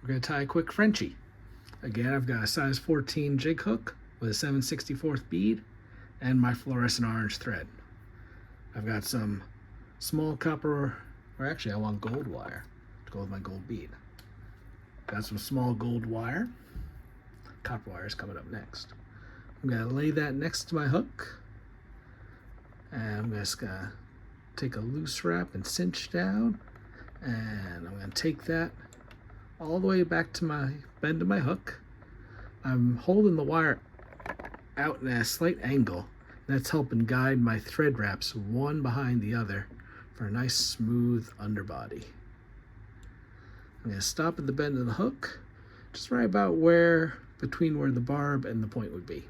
we're going to tie a quick Frenchie. Again, I've got a size 14 jig hook with a 7/64 bead and my fluorescent orange thread. I've got some small copper, or actually I want gold wire to go with my gold bead. Got some small gold wire. Copper wire is coming up next. I'm going to lay that next to my hook. And I'm just going to take a loose wrap and cinch down. And I'm going to take that all the way back to my bend of my hook. I'm holding the wire out in a slight angle. That's helping guide my thread wraps one behind the other for a nice smooth underbody. I'm going to stop at the bend of the hook, just right about between where the barb and the point would be.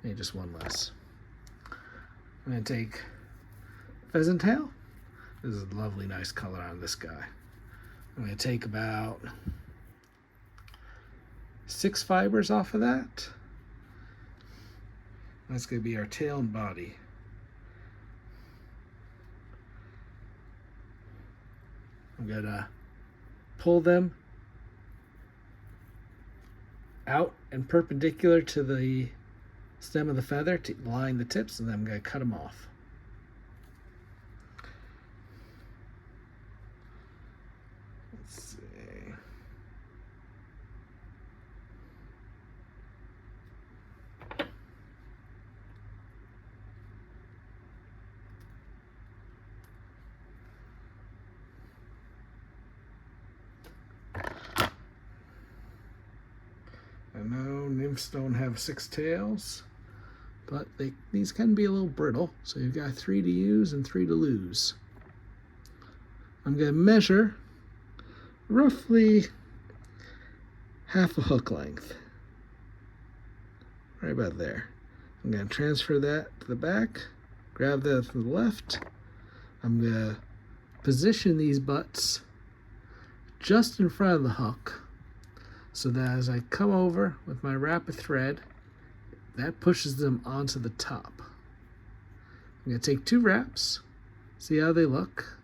Maybe just one less. I'm going to take pheasant tail. This is a lovely, nice color on this guy. I'm going to take about 6 fibers off of that. That's going to be our tail and body. I'm going to pull them out and perpendicular to the stem of the feather to line the tips, and then I'm going to cut them off. Let's see. I know nymphs don't have 6 tails, but these can be a little brittle, so you've got 3 to use and 3 to lose. I'm going to measure roughly half a hook length, right about there. I'm going to transfer that to the back, grab that to the left. I'm going to position these butts just in front of the hook, so that as I come over with my wrap of thread, that pushes them onto the top. I'm going to take 2 wraps, see how they look.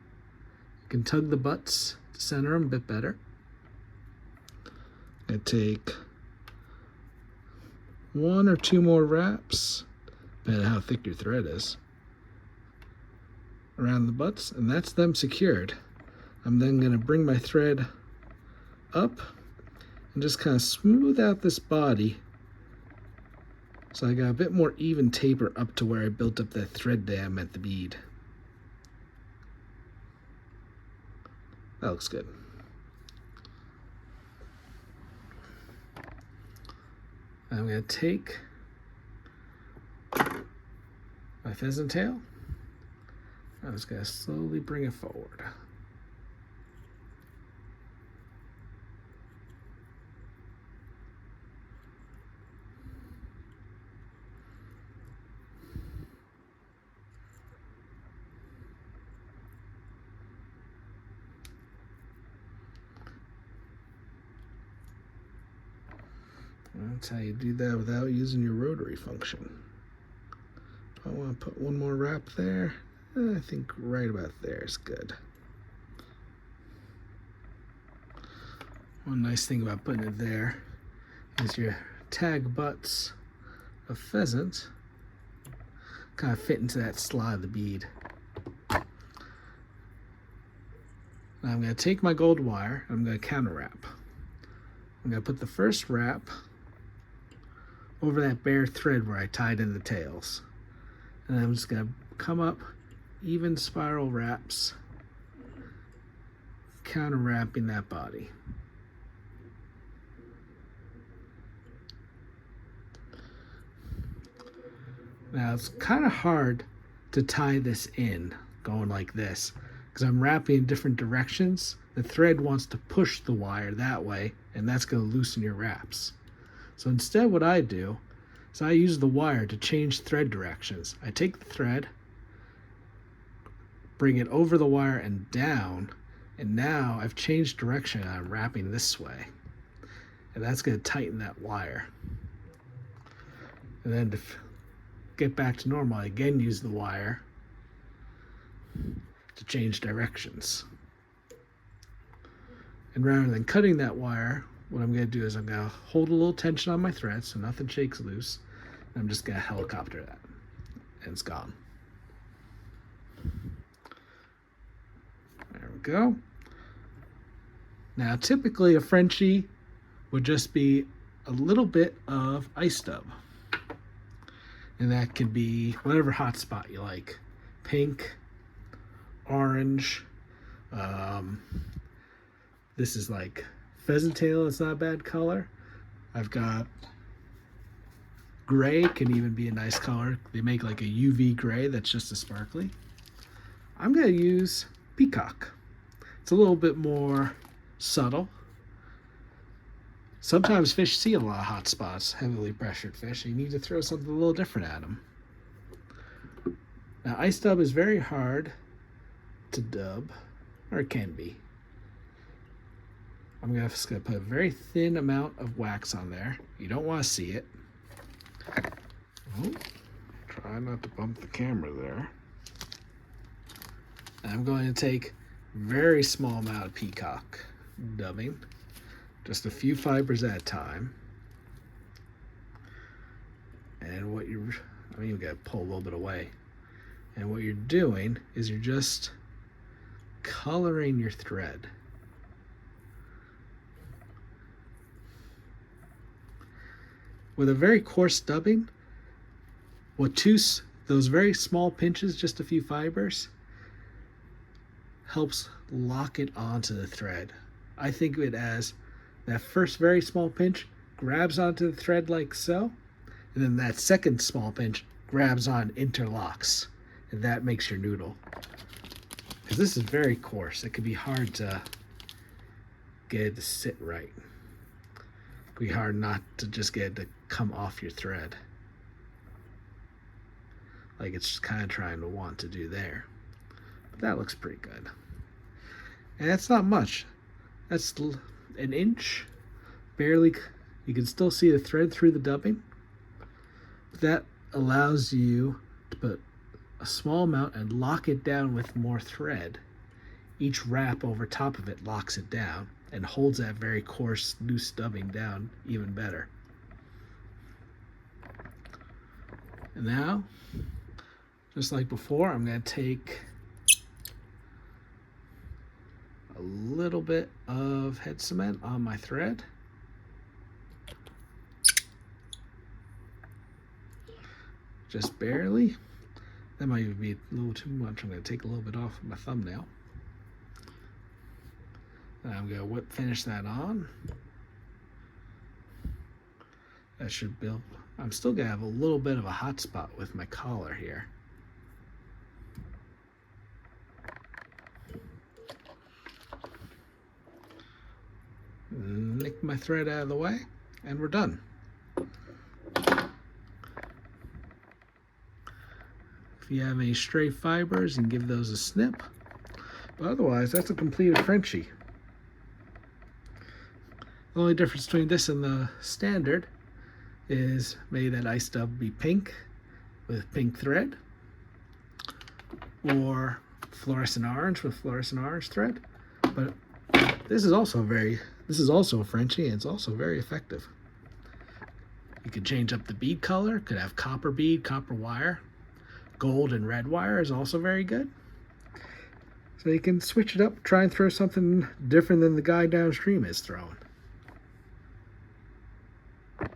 You can tug the butts to center them a bit better. I'm going to take 1 or 2 more wraps, depending on how thick your thread is, around the butts, and that's them secured. I'm then going to bring my thread up and just kind of smooth out this body so I got a bit more even taper up to where I built up that thread dam at the bead. That looks good. I'm going to take my pheasant tail. I'm just going to slowly bring it forward. That's how you do that without using your rotary function. Do I want to put 1 more wrap there? I think right about there is good. One nice thing about putting it there is your tag butts of pheasant kind of fit into that slot of the bead. Now I'm going to take my gold wire and I'm going to counter wrap. I'm going to put the first wrap over that bare thread where I tied in the tails. And I'm just going to come up even spiral wraps, counter wrapping that body. Now it's kind of hard to tie this in going like this because I'm wrapping in different directions. The thread wants to push the wire that way, and that's going to loosen your wraps. So instead what I do is I use the wire to change thread directions. I take the thread, bring it over the wire and down, and now I've changed direction and I'm wrapping this way. And that's going to tighten that wire. And then to get back to normal, I again use the wire to change directions. And rather than cutting that wire, what I'm going to do is I'm going to hold a little tension on my thread so nothing shakes loose. And I'm just going to helicopter that. And it's gone. There we go. Now, typically a Frenchie would just be a little bit of ice dub. And that could be whatever hot spot you like. Pink, orange. This is like pheasant tail. It's not a bad color. I've got gray, can even be a nice color. They make like a UV gray that's just as sparkly. I'm going to use peacock. It's a little bit more subtle. Sometimes fish see a lot of hot spots, heavily pressured fish. You need to throw something a little different at them. Now, ice dub is very hard to dub, or it can be. I'm just going to put a very thin amount of wax on there. You don't want to see it. Oh, try not to bump the camera there. And I'm going to take a very small amount of peacock dubbing. Just a few fibers at a time. And what you're, you gotta pull a little bit away. And what you're doing is you're just coloring your thread. With a very coarse dubbing, those very small pinches, just a few fibers, helps lock it onto the thread. I think of it as that first very small pinch grabs onto the thread like so, and then that second small pinch grabs on, interlocks, and that makes your noodle. Because this is very coarse, it can be hard to get it to sit right. It can be hard not to just get it to come off your thread, like it's kind of trying to want to do there. But that looks pretty good. And that's not much. That's an inch, barely. You can still see the thread through the dubbing. That allows you to put a small amount and lock it down with more thread. Each wrap over top of it locks it down and holds that very coarse, loose dubbing down even better. And now, just like before, I'm going to take a little bit of head cement on my thread. Just barely. That might even be a little too much. I'm going to take a little bit off of my thumbnail. And I'm going to finish that on. That should build. I'm still going to have a little bit of a hot spot with my collar here. Nick my thread out of the way, and we're done. If you have any stray fibers, you can give those a snip. But otherwise, that's a completed Frenchie. The only difference between this and the standard is maybe that ice dub be pink with pink thread, or fluorescent orange with fluorescent orange thread. But this is also a Frenchie, and it's also very effective. You could change up the bead color. Could have copper bead, copper wire. Gold and red wire is also very good. So you can switch it up, try and throw something different than the guy downstream is throwing.